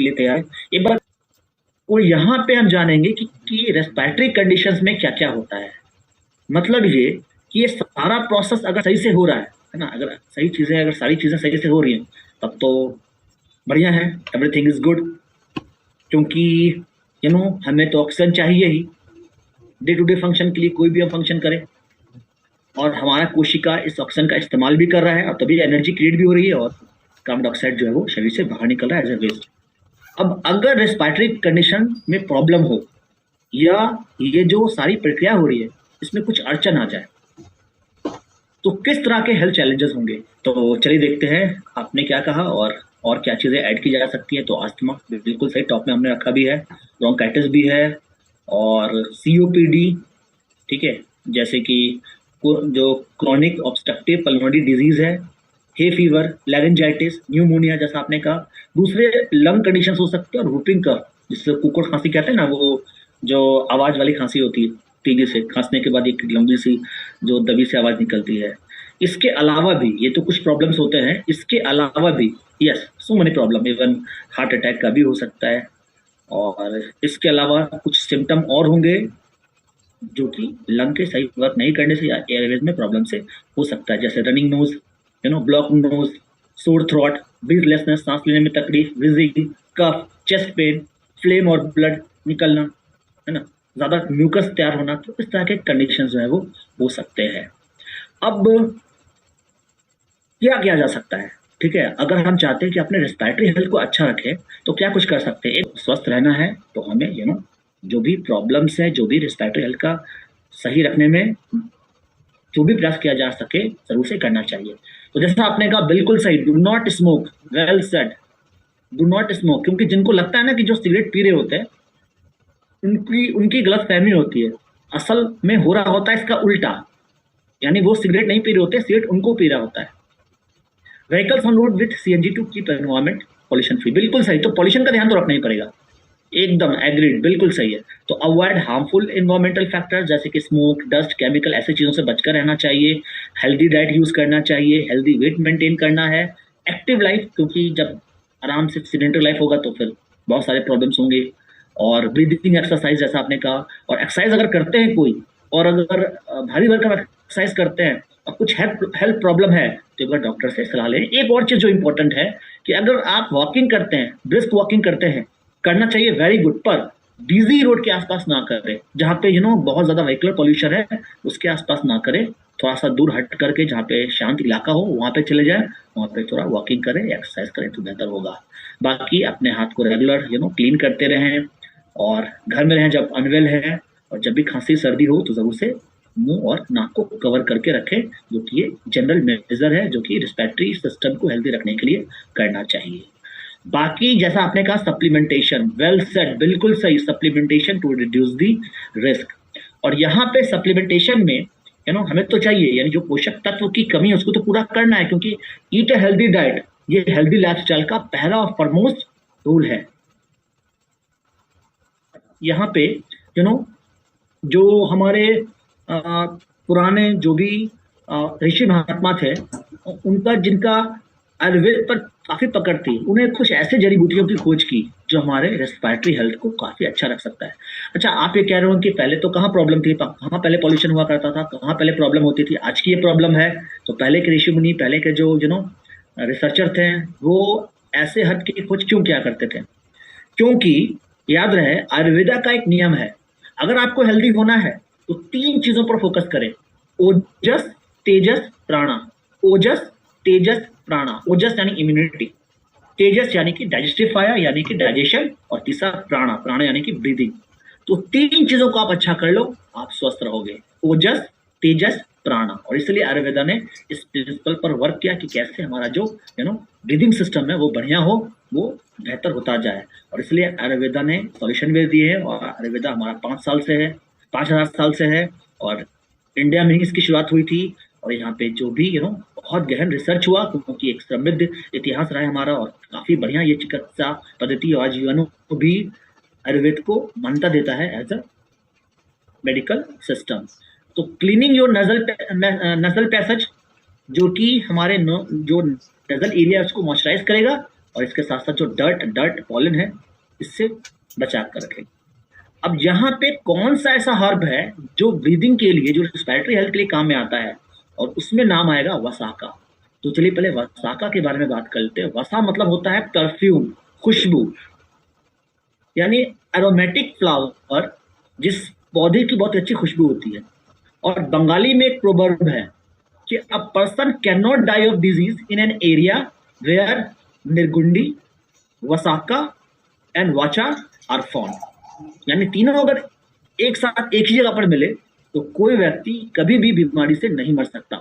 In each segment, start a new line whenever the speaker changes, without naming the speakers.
के लिए तैयार है एक बार। और यहाँ पे हम जानेंगे कि रेस्पिरेटरी कंडीशंस में क्या क्या होता है। मतलब ये कि ये सारा प्रोसेस अगर सही से हो रहा है ना, अगर सारी चीजें सही से हो रही हैं तब तो बढ़िया है, एवरीथिंग इज गुड। क्योंकि हमें तो ऑक्सीजन चाहिए ही डे टू डे फंक्शन के लिए, कोई भी हम फंक्शन करें। और हमारा कोशिका इस ऑक्सीजन का इस्तेमाल भी कर रहा है और तभी एनर्जी क्रिएट भी हो रही है और कार्बन डाइऑक्साइड जो है वो शरीर से बाहर निकल रहा है एज ए वेस्ट। अब अगर रेस्पिरेटरी कंडीशन में प्रॉब्लम हो या ये जो सारी प्रक्रिया हो रही है इसमें कुछ अड़चन आ जाए तो किस तरह के हेल्थ चैलेंजेस होंगे। तो चलिए देखते हैं आपने क्या कहा और क्या चीज़ें ऐड की जा सकती है। तो अस्थमा बिल्कुल सही टॉप में हमने रखा भी है, ब्रोंकाइटिस भी है और सीओपीडी, ठीक है, जैसे कि जो क्रॉनिक ऑब्स्ट्रक्टिव पल्मोनरी डिजीज है, हे फीवर, लैरिंजाइटिस, न्यूमोनिया जैसा आपने कहा। दूसरे लंग कंडीशंस हो सकते हैं और वुपिंग कफ, जिससे कुकुर खांसी कहते हैं ना, वो जो आवाज वाली खांसी होती है, तेजी से खांसने के बाद एक लंबी सी जो दबी से आवाज निकलती है। इसके अलावा भी ये तो कुछ प्रॉब्लम्स होते हैं, इसके अलावा भी yes so many problem, even heart attack का भी हो सकता है। और इसके अलावा कुछ सिम्टम और होंगे जो कि लंग के सही वर्क नहीं करने से या एयरवेज में प्रॉब्लम से हो सकता है, जैसे running nose, block nose, sore throat, breathlessness, सांस लेने में तकलीफ, wheezing, cough, chest pain, phlegm और ब्लड निकलना, है ना, ज्यादा म्यूकस तैयार होना। तो इस तरह के कंडीशन जो है वो हो सकते हैं। अब क्या किया जा सकता है, ठीक है, अगर हम चाहते हैं कि अपने रेस्पिरेटरी हेल्थ को अच्छा रखें तो क्या कुछ कर सकते हैं। एक स्वस्थ रहना है तो हमें जो भी प्रॉब्लम्स है, जो भी रेस्पिरेटरी हेल्थ का सही रखने में जो भी प्रयास किया जा सके जरूर से करना चाहिए। तो जैसा आपने कहा बिल्कुल सही, do not smoke, well said, do not smoke. क्योंकि जिनको लगता है ना कि जो सिगरेट पी रहे होते हैं उनकी उनकी गलत फहमी होती है, असल में हो रहा होता है इसका उल्टा, यानी वो सिगरेट नहीं पी रहे होते, सिगरेट उनको पी रहा होता है। Vehicles on road with CNG to keep environment pollution free, बिल्कुल सही। तो पॉल्यूशन का ध्यान तो रखना ही पड़ेगा, एकदम एग्रीड, बिल्कुल सही है। तो अवॉइड हार्मफुल एनवायरमेंटल फैक्टर्स जैसे कि स्मोक, डस्ट, केमिकल, ऐसी चीज़ों से बचकर रहना चाहिए। हेल्दी डाइट यूज़ करना चाहिए, हेल्दी वेट मेंटेन करना है। एक्टिव लाइफ, क्योंकि जब आराम से सीडेंटरी लाइफ होगा तो फिर बहुत सारे प्रॉब्लम्स होंगे। और ब्रीदिंग एक्सरसाइज जैसा आपने कहा, और एक्सरसाइज अगर करते हैं कोई, और अगर भारी भरकम एक्सरसाइज करते हैं और कुछ हेल्थ प्रॉब्लम है तो एक बार डॉक्टर से सलाह लें। एक और चीज़ जो इंपॉर्टेंट है कि अगर आप वॉकिंग करते हैं, ब्रिस्क वॉकिंग करते हैं, करना चाहिए, वेरी गुड, पर बिजी रोड के आसपास ना करें, जहाँ पे बहुत ज्यादा व्हीकलर पॉल्यूशन है उसके आसपास ना करें। थोड़ा सा दूर हट करके जहाँ पे शांत इलाका हो वहाँ पे चले जाएं, वहाँ पे थोड़ा वॉकिंग करें, एक्सरसाइज करें तो बेहतर होगा। बाकी अपने हाथ को रेगुलर क्लीन करते रहें और घर में रहें जब अनवेल है, और जब भी खांसी सर्दी हो तो जरूर से मुंह और नाक को कवर करके रखें, जो कि ये जनरल मेजर है जो कि रिस्पिरेटरी सिस्टम को हेल्दी रखने के लिए करना चाहिए। बाकी जैसा आपने कहा सप्लीमेंटेशन, वेल सेड, बिल्कुल सही, supplementation to reduce the risk. और यहाँ पे सप्लीमेंटेशन में हमें तो चाहिए, यानी जो पोषक तत्व की कमी है उसको तो पूरा करना है, क्योंकि ईट ए हेल्दी डाइट ये हेल्दी लाइफस्टाइल का पहला और फॉरमोस्ट रूल है। यहाँ पे जो हमारे पुराने जो भी ऋषि महात्मा थे, उनका जिनका आयुर्वेद पर काफी पकड़ थी, उन्हें कुछ ऐसे जड़ी बूटियों की खोज की जो हमारे रेस्पिरेटरी हेल्थ को काफी अच्छा रख सकता है। अच्छा, आप ये कह रहे हो कि पहले तो कहाँ प्रॉब्लम थी, कहाँ पहले पॉल्यूशन हुआ करता था, कहाँ पहले प्रॉब्लम होती थी, आज की ये प्रॉब्लम है। तो पहले के ऋषि मुनि, पहले के जो रिसर्चर थे, वो ऐसे हट की खोज क्यों किया करते थे? क्योंकि याद रहे आयुर्वेदा का एक नियम है, अगर आपको हेल्दी होना है तो 3 चीजों पर फोकस करें, ओजस, तेजस, प्राणा। ओजस, तेजस, प्राणा। ओजस यानी इम्यूनिटी, तेजस यानी कि डाइजेस्टिव फायर यानी कि डाइजेशन, और तीसरा प्राणा, प्राणा यानी कि ब्रीदिंग। तो 3 चीजों को आप अच्छा कर लो, आप स्वस्थ रहोगे, ओजस, तेजस, प्राणा। और इसलिए आयुर्वेदा ने इस प्रिंसिपल पर वर्क किया कि कैसे हमारा जो ब्रीदिंग सिस्टम है वो बढ़िया हो, वो बेहतर होता जाए। और इसलिए आयुर्वेदा ने सॉल्यूशन भी दिए है, और आयुर्वेदा हमारा 5 साल से है, 5000 साल से है, और इंडिया में ही इसकी शुरुआत हुई थी। और यहाँ पे जो भी बहुत गहन रिसर्च हुआ, क्योंकि एक समृद्ध इतिहास रहा है हमारा, और काफी बढ़िया ये चिकित्सा पद्धति आज यूएनओ भी आयुर्वेद को मान्यता देता है एज अ मेडिकल सिस्टम। तो क्लीनिंग योर नजल पैसेज, जो कि हमारे जो नजल एरिया उसको मॉइस्चराइज करेगा और इसके साथ साथ जो डर्ट पॉलन है इससे बचा कर रखें। अब यहाँ पे कौन सा ऐसा हर्ब है जो ब्रीदिंग के लिए, जो रेस्पिरेटरी हेल्थ के लिए काम में आता है, और उसमें नाम आएगा वसाका। तो चलिए पहले वसाका के बारे में बात करते हैं। वसा मतलब होता है परफ्यूम, खुशबू, यानी एरोमेटिक फ्लावर, जिस पौधे की बहुत अच्छी खुशबू होती है। और बंगाली में एक प्रोवर्ब है कि a person can not die of disease in an area where nirgundi, vasaka and vacha are found. यानी तीनों अगर एक साथ एक ही जगह पर मिले तो कोई व्यक्ति कभी भी बीमारी से नहीं मर सकता।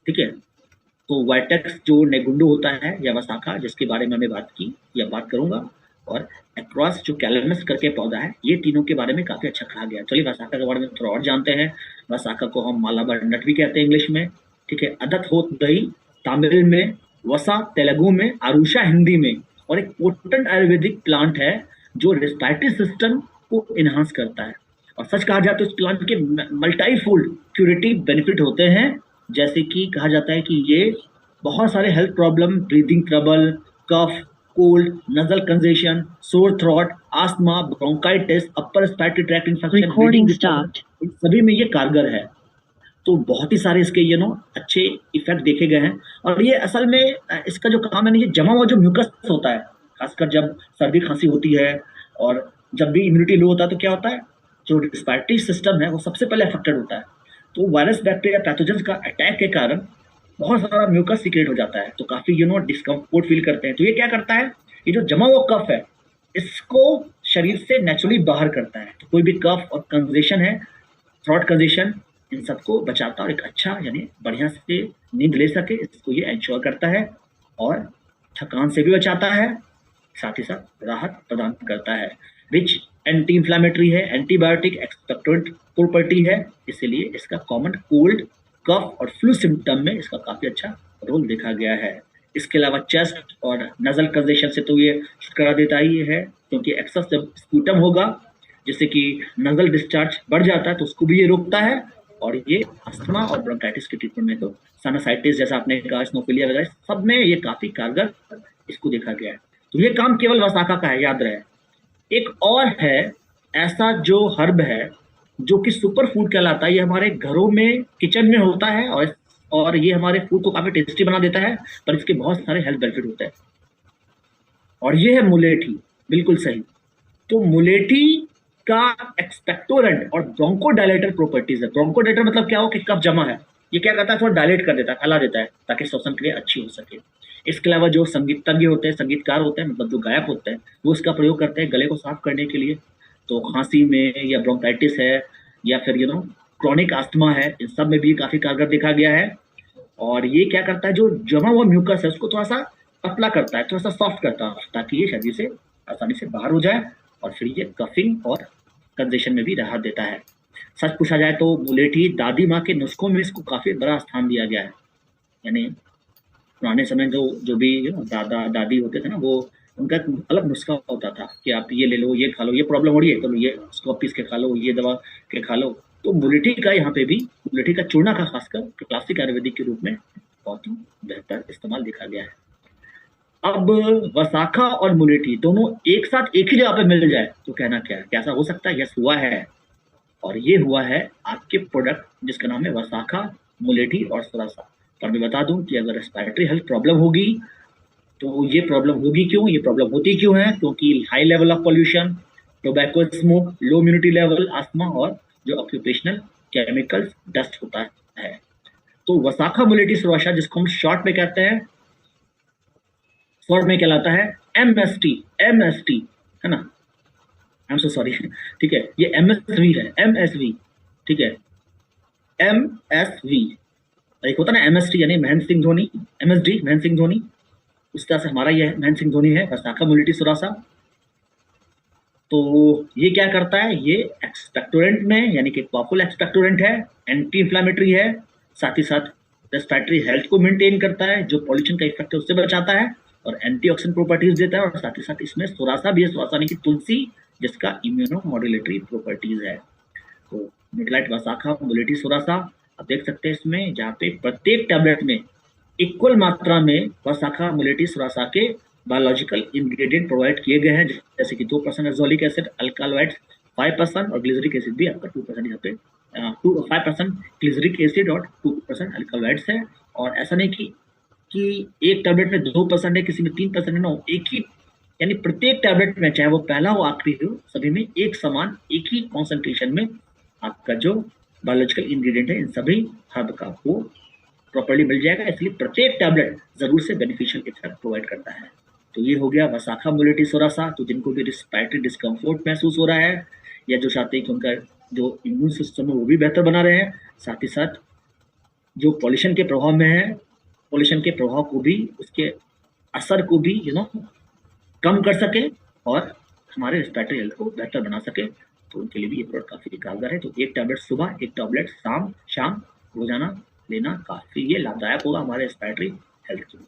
ठीक है, तो वाइटेक्स जो नेगुंडू होता है या वसाका, जिसके बारे में मैं बात की या बात करूंगा, और एक्रोस जो कैलेमस करके पौधा है, ये तीनों के बारे में काफी अच्छा कहा गया। चलिए वसाका के बारे में थोड़ा और जानते हैं। वसाका को हम मालाबार नट भी कहते हैं इंग्लिश में। ठीक है, अदत होत दही तमिल में, वसा तेलुगु में, आरुषा हिंदी में, और एक पोटेंट आयुर्वेदिक प्लांट है जो रेस्पिरेटरी सिस्टम को इनहांस करता है। और सच कहा जाए तो इस प्लांट के मल्टीफोल्ड क्यूरेटिव बेनिफिट होते हैं। जैसे कि कहा जाता है कि ये बहुत सारे health problem, breathing trouble, cough, cold, nasal congestion, sore throat, asthma, bronchitis, upper respiratory tract infection,
Recording stopped.
इन सभी में ये कारगर है। तो बहुत ही सारे इसके अच्छे इफेक्ट देखे गए हैं। और ये असल में इसका जो काम है ना, ये जमा हुआ जो म्यूकस होता है, खासकर जब सर्दी खांसी होती है और जब भी इम्यूनिटी लो होता है, तो क्या होता है, जो रिस्पिरेटरी सिस्टम है वो सबसे पहले अफेक्टेड होता है। तो वायरस, बैक्टीरिया, पैथोजेंस का अटैक के कारण बहुत सारा म्यूकस सीक्रेट हो जाता है, तो काफी डिस्कम्फर्ट फील करते हैं। तो ये क्या करता है, ये जो जमा हुआ कफ है इसको शरीर से नेचुरली बाहर करता है। तो कोई भी कफ और कंजेशन है, थ्रोट कंजेशन, इन सबको बचाता है और एक अच्छा यानी बढ़िया से नींद ले सके इसको ये एंश्योर करता है। और थकान से भी बचाता है, साथ ही साथ राहत प्रदान करता है। रिच एंटी इंफ्लामेटरी है, एंटीबायोटिक एक्सपेक्टोरेंट प्रॉपर्टी है, इसीलिए इसका कॉमन कोल्ड, कफ और फ्लू सिम्टम में इसका काफी अच्छा रोल देखा गया है। इसके अलावा चेस्ट और नजल कंजेशन से तो ये छुटकारा देता ही है, क्योंकि एक्सेस जब स्पूटम होगा जिससे कि नजल डिस्चार्ज बढ़ जाता है तो उसको भी ये रोकता है। और ये अस्थमा और ब्रोंकाइटिस के ट्रीटमेंट में, तो साइनसाइटिस जैसा आपने कहा, स्नोफिलिया वगैरह, सब में ये काफी कारगर इसको देखा गया है। तो ये काम केवल वसाका का है, याद रहे। एक और है ऐसा जो हर्ब है जो कि सुपर फूड कहलाता है। ये हमारे घरों में, किचन में होता है, और ये हमारे फूड को काफी टेस्टी बना देता है, पर इसके बहुत सारे हेल्थ बेनिफिट होते हैं। और ये है मुलेठी, बिल्कुल सही। तो मुलेठी का एक्सपेक्टोरेंट और ब्रोंकोडायलेटर प्रॉपर्टीज है। ब्रोंकोडायलेटर मतलब क्या हो कि कफ जमा है, ये क्या करता है, थोड़ा डायलेट कर देता है, फैला देता है, ताकि श्वसन क्रिया अच्छी हो सके। इसके अलावा जो संगीतज्ञ होते हैं, संगीतकार होते हैं, मतलब जो गायक होते हैं, वो इसका प्रयोग करते हैं गले को साफ करने के लिए। तो खांसी में या ब्रोंकाइटिस है या फिर क्रॉनिक आस्थमा है, इन सब में भी काफी कारगर देखा गया है। और ये क्या करता है, जो जमा हुआ म्यूकस है उसको थोड़ा सा पतला करता है, थोड़ा सा सॉफ्ट करता है, ताकि ये शरीर से आसानी से बाहर हो जाए, और फिर ये कफिंग और कंजेशन में भी राहत देता है। सच पूछा जाए तो मुलेठी दादी माँ के नुस्खों में इसको काफी बड़ा स्थान दिया गया है। यानी पुराने समय जो भी दादा दादी होते थे ना, वो उनका एक अलग नुस्खा होता था कि आप ये ले लो, ये खा लो, ये प्रॉब्लम हो रही है तो ये उसको पीस के खा लो, ये दवा के खा लो। तो मुलेठी का यहाँ पे भी, मुलेठी का चूर्णा का खासकर क्लासिक आयुर्वेदिक के रूप में बहुत ही बेहतर इस्तेमाल देखा गया है। अब वसाखा और मुलेठी दोनों एक साथ एक ही जगह पे मिल जाए तो कहना क्या है, क्या ऐसा हो सकता है? यस, हुआ है। और ये हुआ है आपके प्रोडक्ट जिसका नाम है वसाखा, मुलेठी और सुरासा। और मैं बता दूं कि अगर रेस्पिरेटरी हेल्थ प्रॉब्लम होगी तो ये प्रॉब्लम होगी क्यों, ये प्रॉब्लम होती क्यों है, क्योंकि high level of pollution, tobacco smoke, low immunity level, asthma, और जो ऑक्यूपेशनल केमिकल्स, डस्ट होता है। तो वसाखा मुलेठी सुरासा, जिसको हम शॉर्ट में कहते हैं, शॉर्ट में कहलाता है MST, MST है ना, आई एम सो सॉरी। ठीक है, ये MSV है, MSV। ठीक है, MSV। एक होता है ना MST यानी महेंद्र सिंह धोनी, MSD महेंद्र सिंह धोनी, उस तरह से हमारा ये महेंद्र सिंह धोनी है वसाखा मुलेठी सुरासा। तो ये क्या करता है, ये एक्सपेक्टोरेंट में, यानी कि पावरफुल एक्सपेक्टोरेंट है, एंटी इंफ्लामेटरी है, साथ ही साथ रेस्पिरेटरी हेल्थ को मेंटेन करता है, जो पॉल्यूशन का इफेक्ट है उससे बचाता है, और एंटीऑक्सीडेंट प्रॉपर्टीज देता है। और साथ ही साथ इसमें सुरासा भी है, सुरासा यानी कि तुलसी, जिसका इम्यूनो मॉड्यूलेटरी प्रॉपर्टीज है। तो मिडलाइट वसाखा मुलेठी सुरासा आप देख सकते हैं इसमें, जहाँ पे प्रत्येक टैबलेट में इक्वल मात्रा में वसाखा मुलेठी सुरासा के बायोलॉजिकल इंग्रेडिएंट प्रोवाइड किए गए हैं, जैसे कि 2% एजोलिक एसिड, अल्कालॉइड्स 5% और ग्लिसरिक एसिड भी आपका 2% यहाँ पे 5% ग्लिसरिक एसिड और 2% अल्कालॉइड्स है। और ऐसा नहीं कि एक टैबलेट में 2% है, किसी में 3% है, ना, एक ही, यानी प्रत्येक टैबलेट में, चाहे वो पहला हो आखिरी हो, सभी में एक समान एक ही कॉन्सेंट्रेशन में आपका जो बायोलॉजिकल इंग्रेडिएंट है इन सभी हर्ब का वो प्रॉपर्ली मिल जाएगा। इसलिए प्रत्येक टैबलेट जरूर से बेनिफिशियल इफेक्ट प्रोवाइड करता है। तो ये हो गया वसाखा मोलिटी सोरासा। तो जिनको भी रिस्पायरेटरी डिस्कम्फोर्ट महसूस हो रहा है या जो चाहते हैं कि उनका जो इम्यून सिस्टम है वो भी बेहतर बना रहे हैं, साथ ही साथ जो पॉल्यूशन के प्रभाव में है, पॉल्यूशन के प्रभाव को भी, उसके असर को भी कम कर सके और हमारे रिस्पायरेटरी हेल्थ को बेहतर बना सके, तो उनके लिए भी ये प्रोडक्ट काफ़ी कारगर है। तो एक टैबलेट सुबह, एक टैबलेट शाम रोजाना लेना काफ़ी ये लाभदायक होगा हमारे रिस्पायरेटरी हेल्थ के लिए।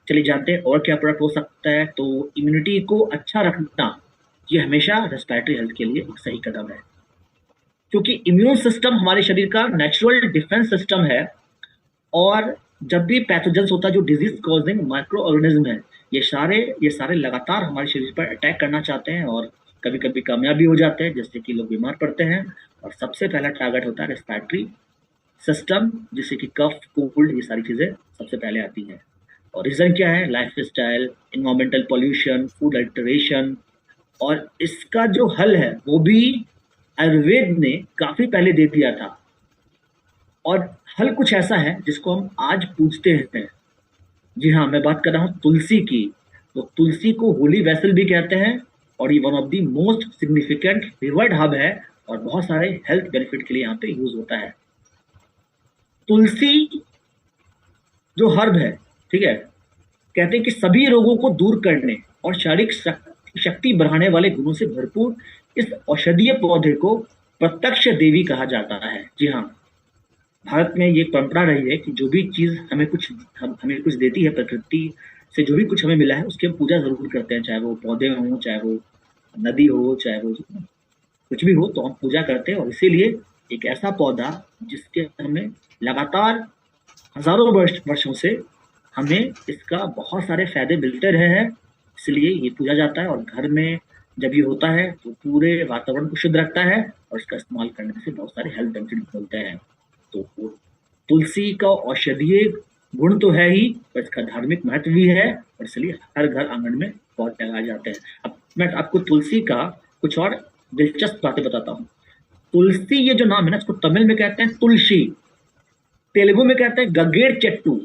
चलिए जानते हैं और क्या प्रोडक्ट हो सकता है। तो इम्यूनिटी को अच्छा रखना ये हमेशा रिस्पायरेटरी हेल्थ के लिए एक सही कदम है, क्योंकि इम्यून सिस्टम हमारे शरीर का नेचुरल डिफेंस सिस्टम है। और जब भी पैथोजेंस होता है, जो डिजीज कॉजिंग माइक्रो ऑर्गेनिज्म है, ये सारे लगातार हमारे शरीर पर अटैक करना चाहते हैं और कभी कभी कामयाब भी हो जाते हैं, जिससे कि लोग बीमार पड़ते हैं। और सबसे पहला टारगेट होता है रिस्पायरेटरी सिस्टम, जिससे कि कफ, कोल्ड, ये सारी चीज़ें सबसे पहले आती हैं। और रीज़न क्या है? Life style, environmental pollution, food alteration. और इसका जो हल है वो भी आयुर्वेद ने काफ़ी पहले दे दिया था। और हल कुछ ऐसा है जिसको हम आज पूछते हैं। जी हाँ, मैं बात कर रहा हूँ तुलसी की। तो तुलसी को होली वेसल भी कहते हैं और ये one of the most significant revered hub है और बहुत सारे हेल्थ बेनिफिट के लिए यहाँ पे यूज होता है। तुलसी जो हर्ब है, ठीक है, कहते हैं कि सभी रोगों को दूर करने और शारीरिक शक्ति बढ़ाने वाले गुणों से भरपूर इस औषधीय पौधे को प्रत्यक्ष देवी कहा जाता है। जी हाँ, भारत में ये परंपरा रही है कि जो भी चीज़ हमें कुछ देती है, प्रकृति से जो भी कुछ हमें मिला है उसकी हम पूजा ज़रूर करते हैं, चाहे वो पौधे हों, चाहे वो नदी हो, चाहे वो कुछ भी हो, तो हम पूजा करते हैं। और इसीलिए एक ऐसा पौधा जिसके हमें लगातार हजारों वर्षों से हमें इसका बहुत सारे फायदे मिलते रहे हैं, इसलिए ये पूजा जाता है। और घर में जब ये होता है तो पूरे वातावरण को शुद्ध रखता है और इसका इस्तेमाल करने से बहुत सारे हेल्थ बेनिफिट मिलते हैं। तो तुलसी का औषधीय गुण तो है ही, पर इसका धार्मिक महत्व भी है और इसलिए हर घर आंगन में पौधे लगाए जाते हैं। अब मैं आपको तुलसी का कुछ और दिलचस्प बातें बताता हूँ। तुलसी ये जो नाम है ना, इसको तमिल में कहते हैं तुलसी, तेलुगु में कहते हैं गगेर चट्टू,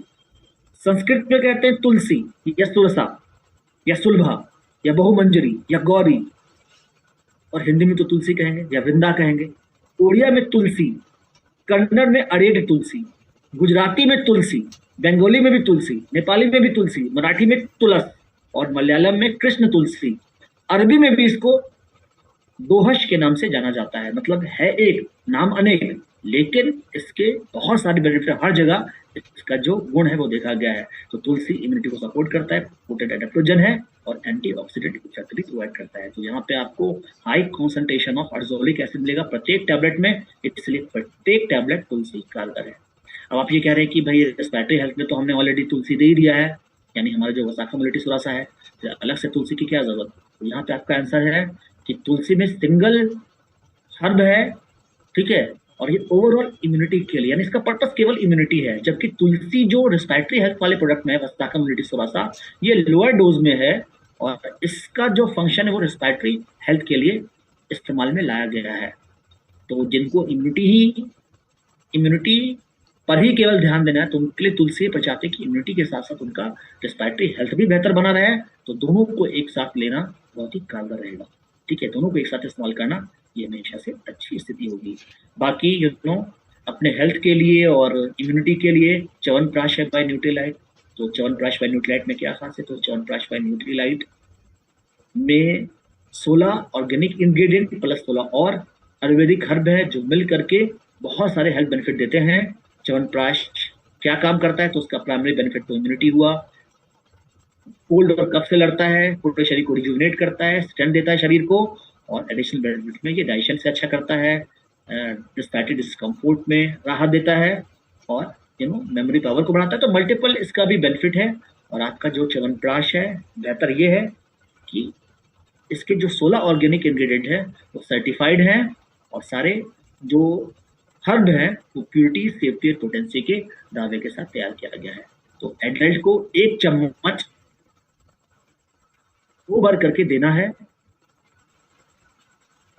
संस्कृत में कहते हैं तुलसी या सुरसा या सुलभा या बहुमंजरी या गौरी, और हिंदी में तो तुलसी कहेंगे या वृंदा कहेंगे। उड़िया में तुलसी, कन्नड़ में अरेड तुलसी, गुजराती में तुलसी, बंगाली में भी तुलसी, नेपाली में भी तुलसी, मराठी में तुलस और मलयालम में कृष्ण तुलसी। अरबी में भी इसको दोहश के नाम से जाना जाता है। मतलब है एक, नाम अनेक, लेकिन इसके बहुत सारे बेनिफिट, हर जगह इसका जो गुण है वो देखा गया है। तो तुलसी इम्यूनिटी को सपोर्ट करता है, पोटेंट एडेप्टोजन है और एंटीऑक्सीडेंट इफेक्ट भी प्रोवाइड करता है। तो यहाँ पे आपको हाई कॉन्सेंट्रेशन ऑफ अर्जोलिक एसिड मिलेगा प्रत्येक टैबलेट में, इसलिए प्रत्येक टैबलेट तुलसी कारगर है। अब आप ये कह रहे हैं कि भाई रेस्पिरेटरी हेल्थ में तो हमने ऑलरेडी तुलसी दे ही दिया है, यानी हमारा जो वसाखा मोलिटी सोरासा है, तो अलग से तुलसी की क्या जरूरत? तो यहाँ पे आपका आंसर है कि तुलसी में सिंगल हर्ब है, ठीक है, और ये ओवरऑल इम्यूनिटी के लिए, यानी इसका पर्पस केवल इम्यूनिटी है। जबकि तुलसी जो रेस्पिरेटरी हेल्थ वाले प्रोडक्ट में है, वसाखा मोलिटी सोरासा, ये लोअर डोज में है और इसका जो फंक्शन है वो रेस्पिरेटरी हेल्थ के लिए इस्तेमाल में लाया गया है। तो जिनको इम्यूनिटी पर ही केवल ध्यान देना है, तो उनके लिए तुलसी बचाते कि इम्यूनिटी के साथ साथ उनका रेस्पिरेटरी हेल्थ भी बेहतर बना रहे। तो दोनों को एक साथ लेना बहुत ही कारगर रहेगा, ठीक है, दोनों को एक साथ इस्तेमाल करना ये हमेशा से अच्छी स्थिति होगी। बाकी अपने हेल्थ के लिए और इम्यूनिटी के लिए च्यवनप्राश है बाय न्यूट्रीलाइट। तो च्यवनप्राश बाय न्यूट्रीलाइट में क्या खास है? तो च्यवनप्राश बाय न्यूट्रीलाइट में 16 ऑर्गेनिक इंग्रेडिएंट प्लस 16 और आयुर्वेदिक हर्ब है जो मिल करके बहुत सारे हेल्थ बेनिफिट देते हैं। च्यवनप्राश क्या काम करता है? तो उसका प्राइमरी बेनिफिट तो इम्यूनिटी हुआ, कोल्ड और कफ से लड़ता है, पूरे शरीर को रिजुविनेट करता है, स्ट्रेंथ देता है शरीर को, और एडिशनल बेनिफिट में ये डाइजेशन से अच्छा करता है, रिस्पिरेटरी डिस्कम्फोर्ट में राहत देता है और मेमोरी पावर को बढ़ाता है। तो मल्टीपल इसका भी बेनिफिट है और आपका जो च्यवनप्राश है, बेहतर ये है कि इसके जो 16 ऑर्गेनिक इंग्रेडिएंट है वो सर्टिफाइड हैं, और सारे जो हर्ब है वो प्योरिटी, सेफ्टी और पोटेंसी के दावे के साथ तैयार किया गया है। तो एडल्ट को 1 चम्मच 2 बार करके देना है,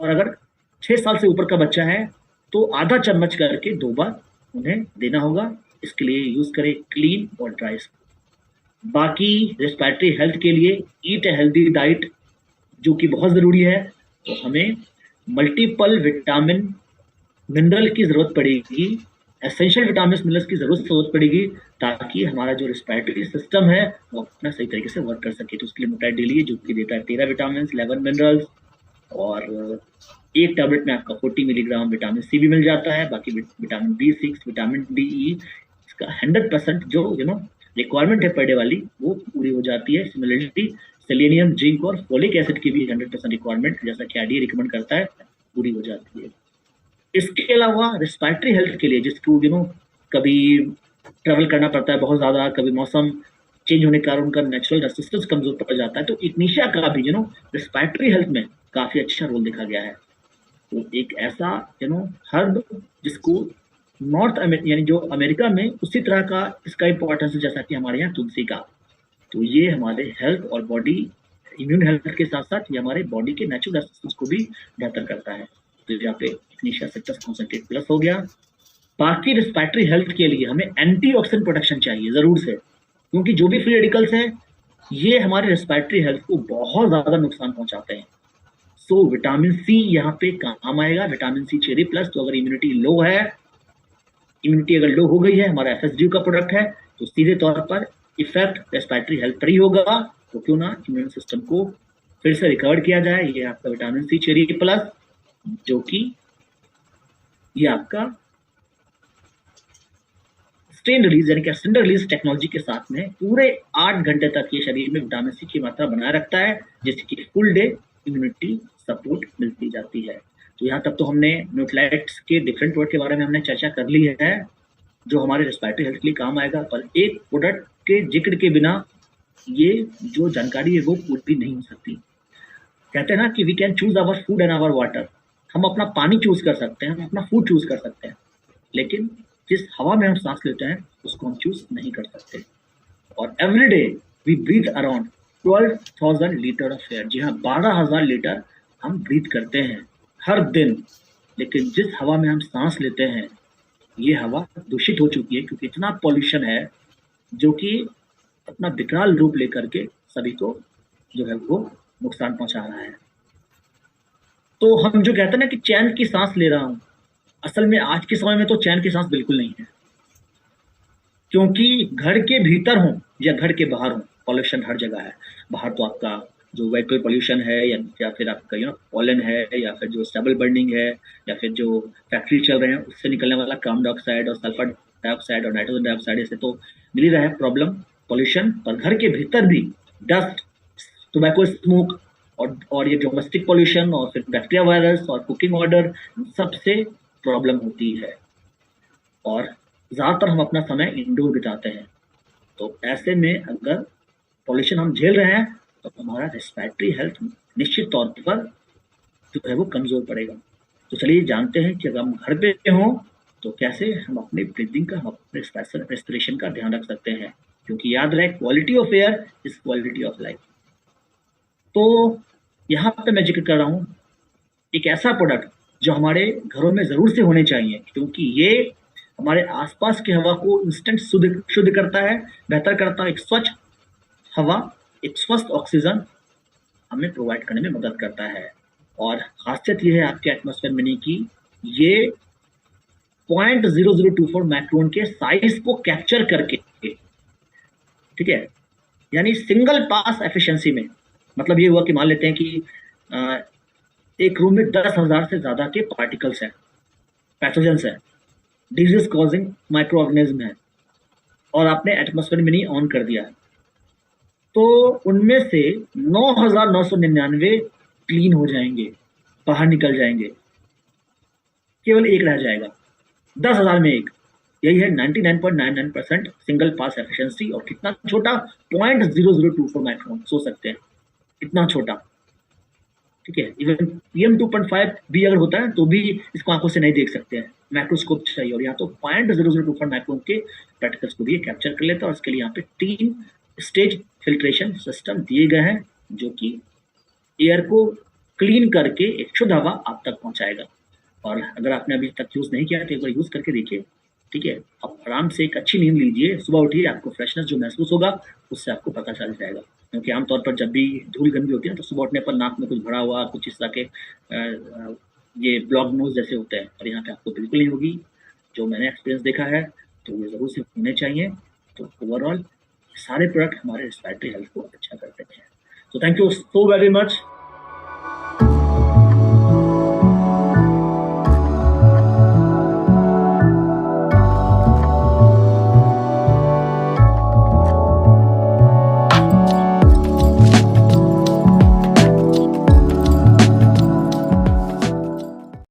और अगर 6 साल से ऊपर का बच्चा है तो आधा चम्मच करके 2 बार उन्हें देना होगा। इसके लिए यूज करें क्लीन और ड्राई। बाकी रेस्पिरेटरी हेल्थ के लिए ईट ए हेल्दी डाइट जो कि बहुत ज़रूरी है। तो हमें मल्टीपल विटामिन मिनरल की ज़रूरत पड़ेगी, एसेंशियल विटामिन मिनरल्स की ज़रूरत पड़ेगी, ताकि हमारा जो रेस्पिरेटरी सिस्टम है वो अपना सही तरीके से वर्क कर सके। तो उसके लिए मोटाई डेली जो कि देता है 13 विटामिन, 11 मिनरल्स, और एक टैबलेट में आपका 40 मिलीग्राम विटामिन सी भी मिल जाता है। बाकी विटामिन B6, विटामिन DE, इसका 100% जो रिक्वायरमेंट है पर डे वाली वो पूरी हो जाती है। सिमिलरली सेलेनियम, जिंक और फोलिक एसिड की भी 100% रिक्वायरमेंट, जैसा कि आईडी रिकमेंड करता है, पूरी हो जाती है। इसके अलावा रेस्पिरेटरी हेल्थ के लिए जिसको कभी ट्रेवल करना पड़ता है बहुत ज़्यादा, कभी मौसम चेंज होने के कारण उनका नेचुरल रेसिस्टेंस कमजोर पड़ जाता है, तो इग्निशिया का भी रेस्पिरेटरी हेल्थ में काफ़ी अच्छा रोल देखा गया है। तो एक ऐसा हर्ब जिसको नॉर्थ यानी जो अमेरिका में उसी तरह का इसका इंपॉर्टेंस है जैसा कि हमारे यहाँ तुलसी का। तो ये हमारे हेल्थ और बॉडी इम्यून हेल्थ के साथ साथ ये हमारे बॉडी के नेचुरल रेसिस्टेंस को भी बेहतर करता है। तो यहाँ पे इग्निशिया सिट्रस कॉन्सेंट्रेट प्लस हो गया। बाकी रेस्पिरेटरी हेल्थ के लिए हमें एंटीऑक्सीडेंट प्रोटेक्शन चाहिए ज़रूर से, क्योंकि जो भी फ्री रेडिकल्स हैं ये हमारे रेस्पिरेटरी हेल्थ को बहुत ज़्यादा नुकसान पहुंचाते हैं। सो विटामिन सी यहाँ पे काम आएगा, विटामिन सी चेरी प्लस। तो अगर इम्यूनिटी लो है, इम्यूनिटी अगर लो हो गई है, हमारा FSDU का प्रोडक्ट है, तो सीधे तौर पर इफेक्ट रेस्पिरेटरी हेल्थ पर ही होगा। तो क्यों ना इम्यून सिस्टम को फिर से रिकवर किया जाए। ये आपका विटामिन सी चेरी प्लस, जो कि ये आपका स्टेन रिलीज यानी कि एक्सटेंडेड रिलीज टेक्नोलॉजी के साथ में पूरे 8 घंटे तक ये शरीर में विटामिन सी की मात्रा बनाए रखता है, जिससे कि फुल डे इम्यूनिटी सपोर्ट मिलती जाती है। तो यहाँ तक तो हमने न्यूट्राइट्स के डिफरेंट प्रोडक्ट के बारे में हमने चर्चा कर ली है जो हमारे रेस्पिरेटरी हेल्थ के लिए काम आएगा, पर एक प्रोडक्ट के जिक्र के बिना ये जो जानकारी है वो पूरी नहीं हो सकती। कहते हैं ना कि we can choose our food and our water. हम अपना पानी चूज कर सकते हैं, हम अपना फूड चूज कर सकते हैं, लेकिन जिस हवा में हम सांस लेते हैं उसको हम चूज नहीं कर सकते। और every day we breathe around 12,000 litre of air. जी हाँ, 12,000 लीटर हम ब्रीथ करते हैं हर दिन। लेकिन जिस हवा में हम सांस लेते हैं ये हवा दूषित हो चुकी है, क्योंकि इतना पॉल्यूशन है जो कि अपना विकराल रूप लेकर के सभी को जो है वो नुकसान पहुंचा रहा है। तो हम जो कहते हैं ना कि चैन की सांस ले रहा हूँ, असल में आज के समय में तो चैन की सांस बिल्कुल नहीं है, क्योंकि घर के भीतर हो या घर के बाहर हो पॉल्यूशन हर जगह है। बाहर तो आपका जो व्हीकल पॉल्यूशन है, या फिर आपका पॉलन है, या फिर जो स्टबल बर्निंग है, या फिर जो फैक्ट्री चल रहे हैं उससे निकलने वाला कार्बन डाइऑक्साइड और सल्फर डाइऑक्साइड और नाइट्रोजन डाइऑक्साइड, ऐसे तो मिल ही रहा है प्रॉब्लम पॉल्यूशन। पर घर के भीतर भी डस्ट, टोबैको स्मोक और ये डोमेस्टिक पॉल्यूशन और फिर बैक्टीरिया वायरस और कुकिंग ऑर्डर, सबसे प्रॉब्लम होती है। और ज़्यादातर हम अपना समय इंडोर बिताते हैं, तो ऐसे में अगर पॉल्यूशन हम झेल रहे हैं तो हमारा रेस्पिरेटरी हेल्थ निश्चित तौर पर जो है वो कमज़ोर पड़ेगा। तो चलिए जानते हैं कि अगर हम घर पे हों तो कैसे हम अपने ब्रीदिंग का, हम अपने रेस्पिरेशन का ध्यान रख सकते हैं, क्योंकि याद रहे quality of air is quality of life. तो यहाँ पे मैं जिक्र कर रहा हूँ एक ऐसा प्रोडक्ट जो हमारे घरों में ज़रूर से होने चाहिए, क्योंकि ये हमारे आसपास की हवा को इंस्टेंट शुद्ध करता है, बेहतर करता है। एक स्वच्छ हवा, एक स्वस्थ ऑक्सीजन हमें प्रोवाइड करने में मदद करता है। और खासियत ये है आपके एटमॉस्फेयर मिनी की, ये 0.0024 माइक्रोन के साइज को कैप्चर करके, ठीक है, यानी सिंगल पास एफिशिएंसी में, मतलब ये हुआ कि मान लेते हैं कि एक रूम में 10,000 से ज़्यादा के पार्टिकल्स हैं, पैथोजेंस हैं, डिजीज कॉजिंग माइक्रो ऑर्गेनिज्म है, और आपने एटमॉस्फेयर मिनी ऑन कर दिया है, तो उनमें से 9,999 क्लीन हो जाएंगे, बाहर निकल जाएंगे, केवल एक रह जाएगा 10,000 में एक। यही है 99.99% सिंगल पास एफिशिएंसी। और कितना छोटा, 0.0024 माइक्रोन, सोच सकते हैं इतना छोटा। ठीक है, इवन PM2.5 भी अगर होता है तो भी इसको आंखों से नहीं देख सकते हैं, माइक्रोस्कोप चाहिए। और यहाँ तो 0.0024 माइक्रोन के पार्टिकल्स को भी ये कैप्चर कर लेता है। और इसके लिए यहाँ पे 3 स्टेज फिल्ट्रेशन सिस्टम दिए गए हैं, जो कि एयर को क्लीन करके एक शुद्ध हवा आप तक पहुंचाएगा। और अगर आपने अभी तक यूज नहीं किया तो एक बार यूज करके देखिए। ठीक है, आप आराम से एक अच्छी नींद लीजिए, सुबह उठिए, आपको फ्रेशनेस जो महसूस होगा उससे आपको पता चल जाएगा। क्योंकि आमतौर पर जब भी धूल गंदी होती है ना, तो सुबह उठने पर नाक में कुछ भरा हुआ, कुछ इस तरह के ये ब्लॉक नोज जैसे होते हैं, और यहाँ पे आपको बिल्कुल नहीं होगी। जो मैंने एक्सपीरियंस देखा है, तो ये जरूर से होने चाहिए। तो ओवरऑल सारे प्रोडक्ट हमारे रेस्पिरेटरी हेल्थ को अच्छा करते हैं। So thank you so very much